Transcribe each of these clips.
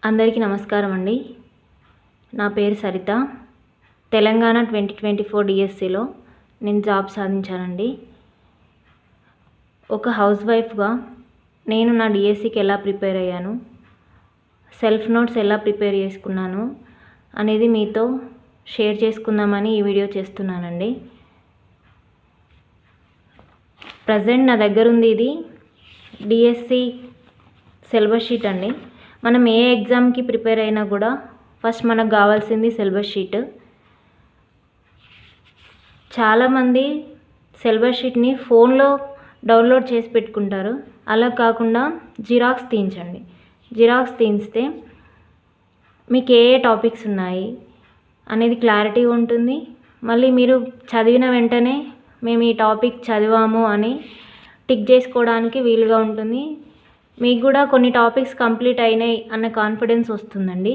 అందరికీ నమస్కారం అండి. నా పేరు సరిత. తెలంగాణ 2024 డిఎస్సిలో నేను జాబ్ సాధించానండి. ఒక హౌస్ వైఫ్గా నేను నా డిఎస్సికి ఎలా ప్రిపేర్ అయ్యాను, సెల్ఫ్ నోట్స్ ఎలా ప్రిపేర్ చేసుకున్నాను అనేది మీతో షేర్ చేసుకుందామని ఈ వీడియో చేస్తున్నానండి. ప్రజెంట్ నా దగ్గర ఉంది ఇది డిఎస్సి సిలబస్ షీట్ అండి. మనం ఏ ఎగ్జామ్కి ప్రిపేర్ అయినా కూడా ఫస్ట్ మనకు కావాల్సింది సిలబస్ షీట్. చాలామంది సిలబస్ షీట్ని ఫోన్లో డౌన్లోడ్ చేసి పెట్టుకుంటారు. అలా కాకుండా జిరాక్స్ తీయించండి. జిరాక్స్ తీయిస్తే మీకు ఏ టాపిక్స్ ఉన్నాయి అనేది క్లారిటీ ఉంటుంది. మళ్ళీ మీరు చదివిన వెంటనే మేము ఈ టాపిక్ చదివాము అని టిక్ చేసుకోవడానికి వీలుగా ఉంటుంది. మీకు కూడా కొన్ని టాపిక్స్ కంప్లీట్ అయినాయి అన్న కాన్ఫిడెన్స్ వస్తుందండి.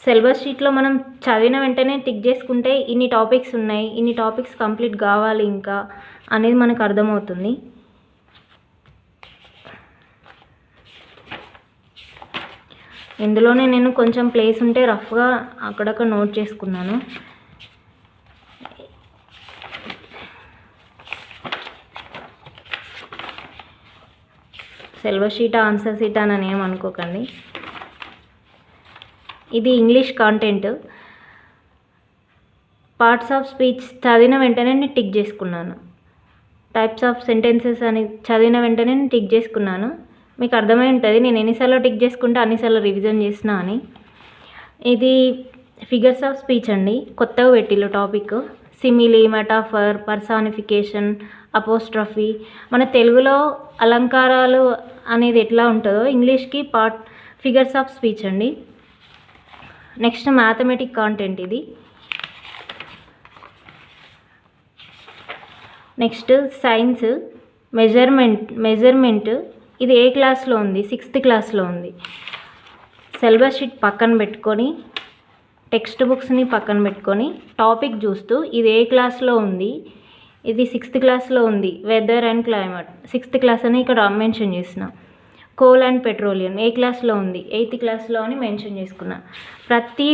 సిలబస్ షీట్లో మనం చదివిన వెంటనే టిక్ చేసుకుంటే ఇన్ని టాపిక్స్ ఉన్నాయి, ఇన్ని టాపిక్స్ కంప్లీట్ కావాలి ఇంకా అనేది మనకు అర్థమవుతుంది. ఇందులోనే నేను కొంచెం ప్లేస్ ఉంటే రఫ్గా అక్కడక్కడ నోట్ చేసుకున్నాను. సిలబస్ షీట్ ఆన్సర్ షీట్ అని ఏమనుకోకండి. ఇది English content. Parts of speech చదివిన వెంటనే నేను టిక్ చేసుకున్నాను. టైప్స్ ఆఫ్ సెంటెన్సెస్ అని చదివిన వెంటనే నేను టిక్ చేసుకున్నాను. మీకు అర్థమై ఉంటుంది నేను ఎన్నిసార్లు టిక్ చేసుకుంటే అన్నిసార్లు రివిజన్ చేసిన అని. ఇది ఫిగర్స్ ఆఫ్ స్పీచ్ అండి. కొత్తగా పెట్టిల్లు topic. Simile, metaphor, personification, apostrophe. మన తెలుగులో అలంకారాలు అనేది ఎట్లా ఉంటుందో ఇంగ్లీష్కి ఫిగర్స్ ఆఫ్ స్పీచ్ అండి. నెక్స్ట్ మ్యాథమెటిక్ కాంటెంట్ ఇది. నెక్స్ట్ సైన్స్ మెజర్మెంట్ ఇది ఏ క్లాస్లో ఉంది? 6th క్లాస్లో ఉంది. సిలబస్ షీట్ పక్కన పెట్టుకొని టెక్స్ట్ బుక్స్ని పక్కన పెట్టుకొని టాపిక్ చూస్తూ ఇది ఏ క్లాస్లో ఉంది, ఇది 6th క్లాస్లో ఉంది. Weather and climate 6th class అని ఇక్కడ మెన్షన్ చేసిన. కోల్ అండ్ పెట్రోలియం ఏ క్లాస్లో ఉంది? 8th క్లాస్లో అని మెన్షన్ చేసుకున్నా. ప్రతి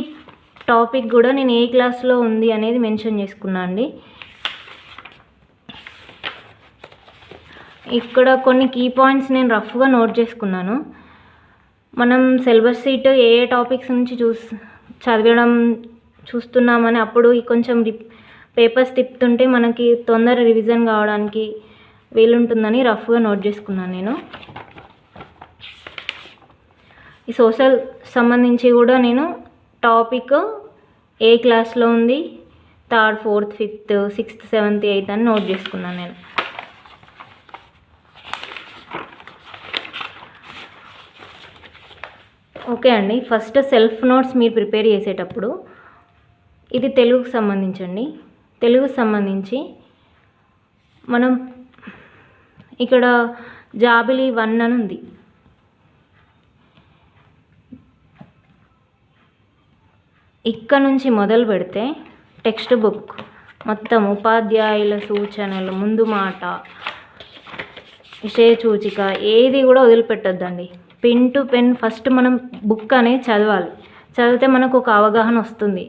టాపిక్ కూడా నేను ఏ క్లాస్లో ఉంది అనేది మెన్షన్ చేసుకున్నా అండి. ఇక్కడ కొన్ని కీ పాయింట్స్ నేను రఫ్గా నోట్ చేసుకున్నాను. మనం సిలబస్ షీట్ ఏ టాపిక్స్ నుంచి చూస్తున్నామని అప్పుడు కొంచెం పేపర్స్ తిప్పుతుంటే మనకి తొందర రివిజన్ కావడానికి వీలుంటుందని రఫ్గా నోట్ చేసుకున్నాను నేను. ఈ సోషల్ సంబంధించి కూడా నేను టాపిక్ ఏ క్లాస్లో ఉంది, 3rd, 4th, 5th, 6th, 7th, 8th అని నోట్ చేసుకున్నాను నేను. ఓకే అండి. ఫస్ట్ సెల్ఫ్ నోట్స్ మీరు ప్రిపేర్ చేసేటప్పుడు ఇది తెలుగుకు సంబంధించండి. తెలుగుకు సంబంధించి మనం ఇక్కడ జాబిలి 1 అని ఉంది. ఇక్కడ నుంచి మొదలు పెడితే టెక్స్ట్ బుక్ మొత్తం ఉపాధ్యాయుల సూచనలు, ముందు మాట, విషయ సూచిక ఏది కూడా వదిలిపెట్టొద్దండి. పెన్ టు పెన్ ఫస్ట్ మనం బుక్ అనేది చదవాలి. చదివితే మనకు ఒక అవగాహన వస్తుంది.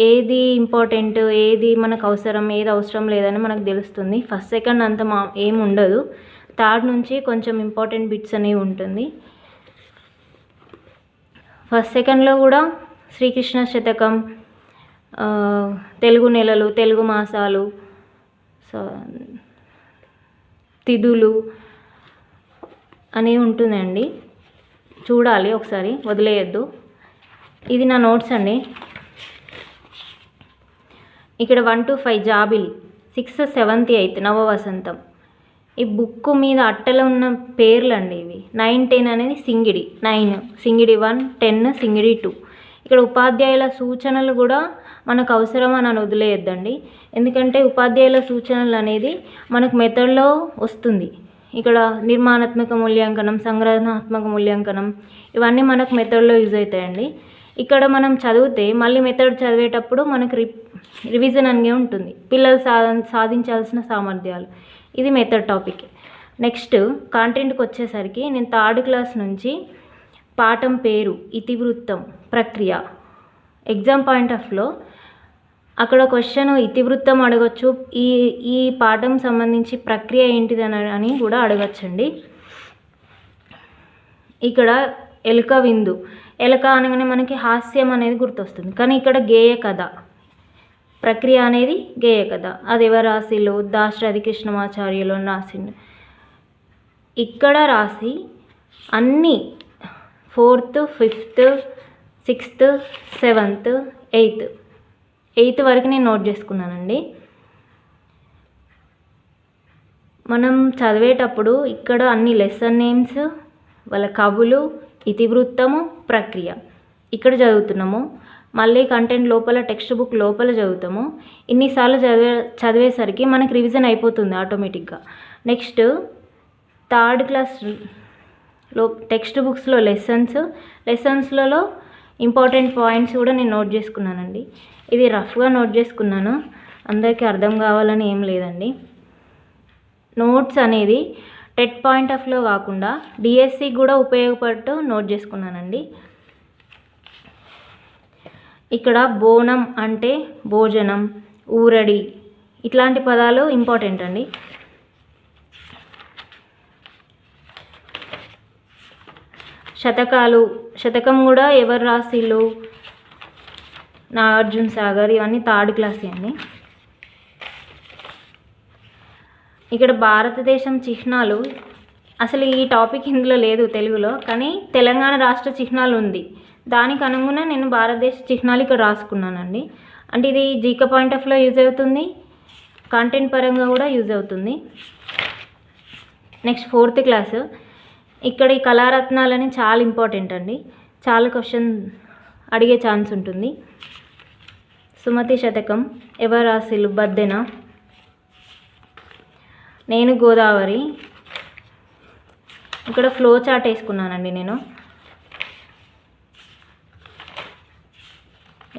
ఏది ఇంపార్టెంట్, ఏది మనకు అవసరం, ఏది అవసరం లేదని మనకు తెలుస్తుంది. ఫస్ట్ సెకండ్ అంత ఏమి ఉండదు. 3rd నుంచి కొంచెం ఇంపార్టెంట్ బిట్స్ అనేవి ఉంటుంది. ఫస్ట్ సెకండ్లో కూడా శ్రీకృష్ణ శతకం, తెలుగు నెలలు, తెలుగు మాసాలు, తిథులు అనేవి ఉంటుందండి. చూడాలి ఒకసారి, వదిలేయద్దు. ఇది నా నోట్స్ అండి. ఇక్కడ 1 to 5 Jabili, 6th, 7th, 8th నవ వసంతం. ఈ బుక్ మీద అట్టలో ఉన్న పేర్లు అండి ఇవి. 9, 10 అనేది సింగిడి. 9 సింగిడి 1, 10 సింగిడి 2. ఇక్కడ ఉపాధ్యాయుల సూచనలు కూడా మనకు అవసరమని వదిలేయద్దండి. ఎందుకంటే ఉపాధ్యాయుల సూచనలు అనేది మనకు మెథడ్లో వస్తుంది. ఇక్కడ నిర్మాణాత్మక మూల్యాంకనం, సంగ్రహణాత్మక మూల్యాంకనం ఇవన్నీ మనకు మెథడ్లో యూజ్ అవుతాయండి. ఇక్కడ మనం చదివితే మళ్ళీ మెథడ్ చదివేటప్పుడు మనకు రివిజన్ అనేది ఉంటుంది. పిల్లలు సాధించాల్సిన సామర్థ్యాలు ఇది మెథడ్ టాపిక్. నెక్స్ట్ కాంటెంట్కి వచ్చేసరికి నేను 3rd క్లాస్ నుంచి పాఠం పేరు, ఇతివృత్తం, ప్రక్రియ, ఎగ్జామ్ పాయింట్ ఆఫ్లో అక్కడ క్వశ్చన్ ఇతివృత్తం అడగచ్చు, ఈ పాఠం సంబంధించి ప్రక్రియ ఏంటిదని కూడా అడగచ్చండి. ఇక్కడ ఎలుక విందు, ఎలుక అనగానే మనకి హాస్యం అనేది గుర్తొస్తుంది, కానీ ఇక్కడ గేయ కథ, ప్రక్రియ అనేది గేయ కథ. అది ఎవరు రాసిలో? దాశరథి కృష్ణమాచార్యులు రాసిండు. ఇక్కడ రాసి అన్నీ 4th, 5th, 6th, 7th, 8th వరకు నేను నోట్ చేసుకున్నానండి. మనం చదివేటప్పుడు ఇక్కడ అన్ని లెసన్ నేమ్స్, వాళ్ళ కవులు, ఇతివృత్తము, ప్రక్రియ ఇక్కడ చదువుతున్నాము. మళ్ళీ కంటెంట్ లోపల, టెక్స్ట్ బుక్ లోపల చదువుతాము. ఇన్నిసార్లు చదివేసరికి మనకి రివిజన్ అయిపోతుంది ఆటోమేటిక్గా. నెక్స్ట్ 3rd క్లాస్లో టెక్స్ట్ బుక్స్లో లెసన్స్లలో ఇంపార్టెంట్ పాయింట్స్ కూడా నేను నోట్ చేసుకున్నానండి. ఇది రఫ్గా నోట్ చేసుకున్నాను, అందరికీ అర్థం కావాలని ఏం లేదండి. నోట్స్ అనేది టెట్ పాయింట్ ఆఫ్లో కాకుండా డిఎస్సి కూడా ఉపయోగపడుతూ నోట్ చేసుకున్నానండి. ఇక్కడ బోనం అంటే భోజనం, ఊరడి ఇట్లాంటి పదాలు ఇంపార్టెంట్ అండి. శతకం కూడా ఎవరు రాసిళ్ళు? నాగార్జున సాగర్. ఇవన్నీ 3rd క్లాస్ అండి. ఇక్కడ భారతదేశం చిహ్నాలు, అసలు ఈ టాపిక్ ఇందులో లేదు తెలుగులో, కానీ తెలంగాణ రాష్ట్ర చిహ్నాలు ఉంది. దానికి అనుగుణంగా నేను భారతదేశ చిహ్నాలు ఇక్కడ రాసుకున్నానండి. అంటే ఇది జీకే పాయింట్ ఆఫ్లో యూజ్ అవుతుంది, కాంటెంట్ పరంగా కూడా యూజ్ అవుతుంది. Next 4th class. ఇక్కడ ఈ కళారత్నాలని చాలా ఇంపార్టెంట్ అండి, చాలా క్వశ్చన్ అడిగే ఛాన్స్ ఉంటుంది. సుమతి శతకం ఎవరు రాసిళ్ళు? బద్దెన. నేను గోదావరి. ఇక్కడ ఫ్లో చార్ట్ వేసుకున్నానండి నేను.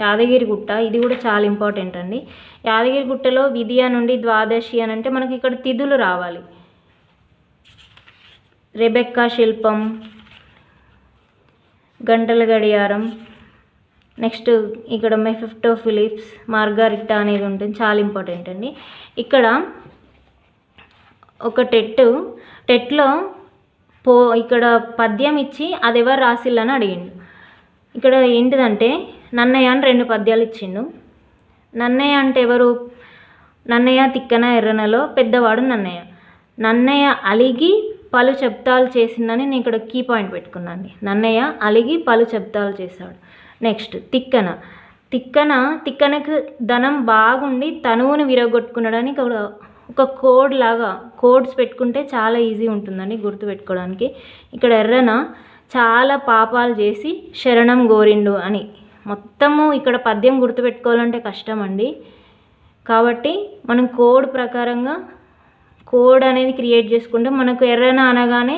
యాదగిరిగుట్ట, ఇది కూడా చాలా ఇంపార్టెంట్ అండి. యాదగిరిగుట్టలో విధియ నుండి ద్వాదశి అని అంటే మనకి ఇక్కడ తిథులు రావాలి. రెబెక్కా శిల్పం, గంటల గడియారం. నెక్స్ట్ ఇక్కడ మెఫిస్టో ఫిలిప్స్, మార్గారిటా అనేది ఉంటుంది, చాలా ఇంపార్టెంట్ అండి. ఇక్కడ ఒక టెట్లో ఇక్కడ పద్యం ఇచ్చి అది ఎవరు రాసిల్లని అడిగిండు. ఇక్కడ ఏంటిదంటే నన్నయ్య అని 2 పద్యాలు ఇచ్చిండు. నన్నయ్య అంటే ఎవరు? నన్నయ్య తిక్కన ఎర్రనలో పెద్దవాడు నన్నయ్య. నన్నయ్య అలిగి పలు శబ్దాలు చేసిందని నేను ఇక్కడ కీ పాయింట్ పెట్టుకున్నాను. నన్నయ్య అలిగి పలు శబ్దాలు చేశాడు. నెక్స్ట్ తిక్కనకు ధనం బాగుండి తనువును విరగొట్టుకున్నాడని ఒక కోడ్స్ పెట్టుకుంటే చాలా ఈజీ ఉంటుందండి గుర్తుపెట్టుకోవడానికి. ఇక్కడ ఎర్రన చాలా పాపాలు చేసి శరణం గోరిండు అని. మొత్తము ఇక్కడ పద్యం గుర్తుపెట్టుకోవాలంటే కష్టం అండి. కాబట్టి మనం కోడ్ ప్రకారంగా కోడ్ అనేది క్రియేట్ చేసుకుంటే మనకు ఎర్రన అనగానే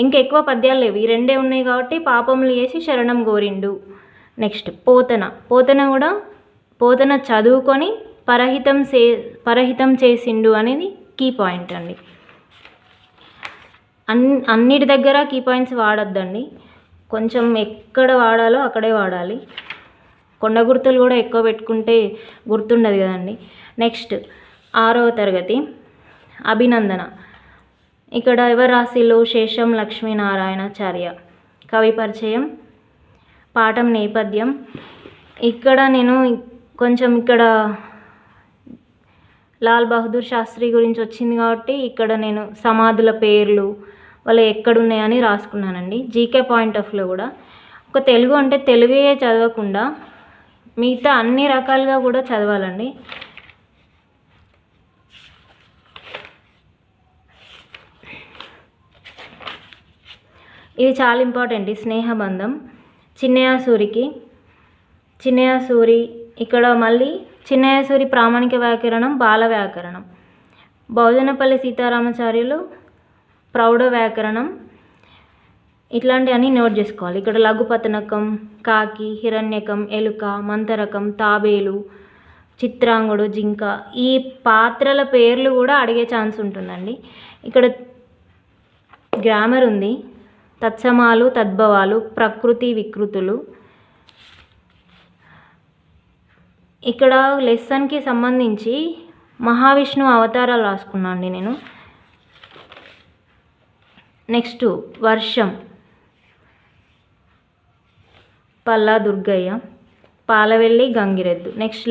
ఇంకెక్కువ పద్యాలు లేవు, ఈ 2 ఉన్నాయి కాబట్టి పాపములు చేసి శరణం గోరిండు. నెక్స్ట్ పోతన చదువుకొని పరహితం చేసిండు అనేది కీ పాయింట్ అండి. అన్నిటి దగ్గర కీ పాయింట్స్ వాడొద్దండి, కొంచెం ఎక్కడ వాడాలో అక్కడే వాడాలి. కొండ గుర్తులు కూడా ఎక్కువ పెట్టుకుంటే గుర్తుండదు కదండి. నెక్స్ట్ 6వ తరగతి అభినందన. ఇక్కడ ఎవరు రాసిళ్ళు? శేషం లక్ష్మీనారాయణాచార్య. కవి పరిచయం, పాఠం నేపథ్యం. ఇక్కడ నేను కొంచెం లాల్ బహదూర్ శాస్త్రి గురించి వచ్చింది కాబట్టి ఇక్కడ నేను సమాధుల పేర్లు వాళ్ళు ఎక్కడున్నాయని రాసుకున్నానండి. జీకే పాయింట్ ఆఫ్లో కూడా ఒక తెలుగు అంటే తెలుగే చదవకుండా మిగతా అన్ని రకాలుగా కూడా చదవాలండి. ఇది చాలా ఇంపార్టెంట్. ఈ స్నేహబంధం చిన్నయ సూరి ఇక్కడ మళ్ళీ చిన్నయ సూరి ప్రామాణిక వ్యాకరణం, బాల వ్యాకరణం. బహుజనపల్లి సీతారామాచార్యులు ప్రౌఢ వ్యాకరణం. ఇట్లాంటివన్నీ నోట్ చేసుకోవాలి. ఇక్కడ లఘుపతనకం, కాకి, హిరణ్యకం, ఎలుక, మంతరకం, తాబేలు, చిత్రాంగుడు, జింక, ఈ పాత్రల పేర్లు కూడా అడిగే ఛాన్స్ ఉంటుందండి. ఇక్కడ గ్రామర్ ఉంది. తత్సమాలు, తద్భవాలు, ప్రకృతి, వికృతులు. ఇక్కడ లెసన్కి సంబంధించి మహావిష్ణువు అవతారాలు రాసుకున్నా అండి నేను. నెక్స్ట్ వర్షం, పల్లా దుర్గయ్య, పాలవెల్లి, గంగిరెద్దు. నెక్స్ట్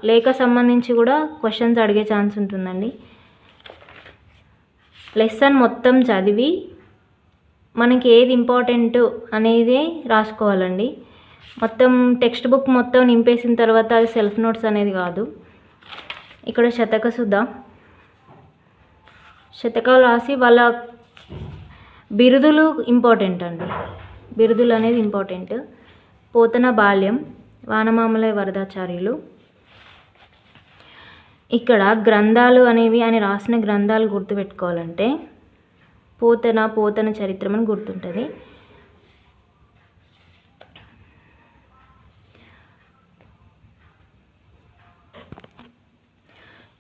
లేఖ సంబంధించి కూడా క్వశ్చన్స్ అడిగే ఛాన్స్ ఉంటుందండి. లెసన్ మొత్తం చదివి మనకి ఏది ఇంపార్టెంట్ అనేది రాసుకోవాలండి. మొత్తం టెక్స్ట్ బుక్ మొత్తం నింపేసిన తర్వాత అది సెల్ఫ్ నోట్స్ అనేది కాదు. ఇక్కడ శతకాలు రాసి వాళ్ళ బిరుదులు ఇంపార్టెంట్ అండి. బిరుదులు అనేది ఇంపార్టెంట్. పోతన బాల్యం, వానమామల వరదాచార్యులు. ఇక్కడ గ్రంథాలు అనేవి ఆయన రాసిన గ్రంథాలు గుర్తుపెట్టుకోవాలంటే పోతన చరిత్రం అని గుర్తుంటుంది.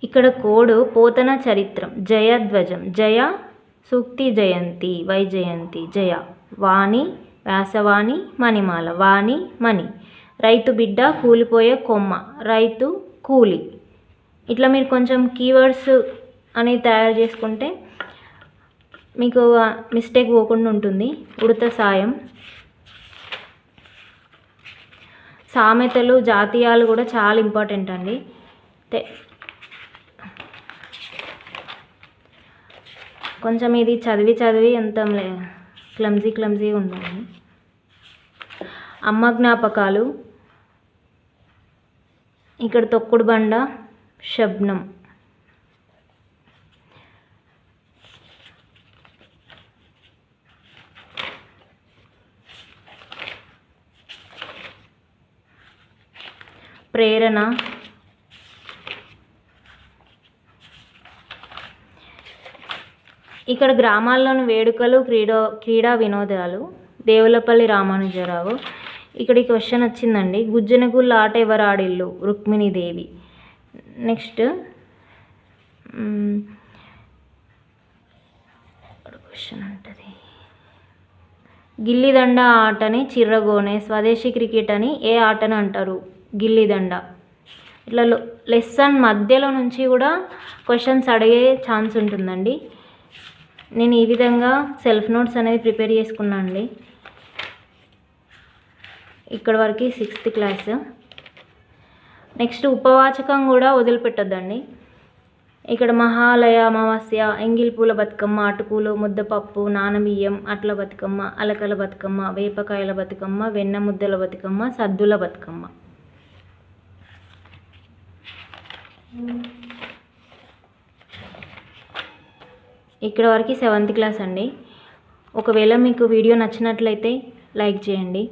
ఇక్కడ కోడ్ పోతన చరిత్రం, జయధ్వజం, జయ సూక్తి జయంతి, వైజయంతి, జయ వాణి, వ్యాసవాణి, మణిమాల, వాణి, మణి, రైతు బిడ్డ, కూలిపోయే కొమ్మ, రైతు, కూలి. ఇట్లా మీరు కొంచెం కీవర్డ్స్ అనేది తయారు చేసుకుంటే మీకు మిస్టేక్ పోకుండా ఉంటుంది. ఉడత సాయం, సామెతలు, జాతీయాలు కూడా చాలా ఇంపార్టెంట్ అండి. కొంచెం ఇది చదివి ఎంత క్లమ్జీగా ఉండాలి. అమ్మ జ్ఞాపకాలు, ఇక్కడ తొక్కుడు బండ, శబ్నం. ప్రేరణ, ఇక్కడ గ్రామాల్లోని వేడుకలు, క్రీడా వినోదాలు, దేవులపల్లి రామానుజరావు. ఇక్కడ ఈ క్వశ్చన్ వచ్చిందండి. గుజ్జనగుళ్ళ ఆట ఎవరాడిల్లు, రుక్మిణీదేవి. నెక్స్ట్ క్వశ్చన్ ఉంటుంది, గిల్లిదండ ఆటని చిర్రగోనే, స్వదేశీ క్రికెట్ అని ఏ ఆటను అంటారు, గిల్లిదండ. ఇట్లా లెసన్ మధ్యలో నుంచి కూడా క్వశ్చన్స్ అడిగే ఛాన్స్ ఉంటుందండి. నేను ఈ విధంగా సెల్ఫ్ నోట్స్ అనేది ప్రిపేర్ చేసుకున్నాను అండి. ఇక్కడ వరకు 6th క్లాస్. నెక్స్ట్ ఉపవాచకం కూడా వదిలిపెట్టొద్దండి. ఇక్కడ మహాలయ, అమావాస్య, ఎంగిల్పూల బతుకమ్మ, అటుకులు, ముద్దపప్పు, నానబియ్యం, అట్ల బతుకమ్మ, అలకల బతుకమ్మ, వేపకాయల బతుకమ్మ, వెన్న ముద్దల బతుకమ్మ, సద్దుల బతుకమ్మ. ఇక్కడ వరకు 7th క్లాస్ అండి. ఒకవేళ మీకు వీడియో నచ్చినట్లయితే లైక్ చేయండి.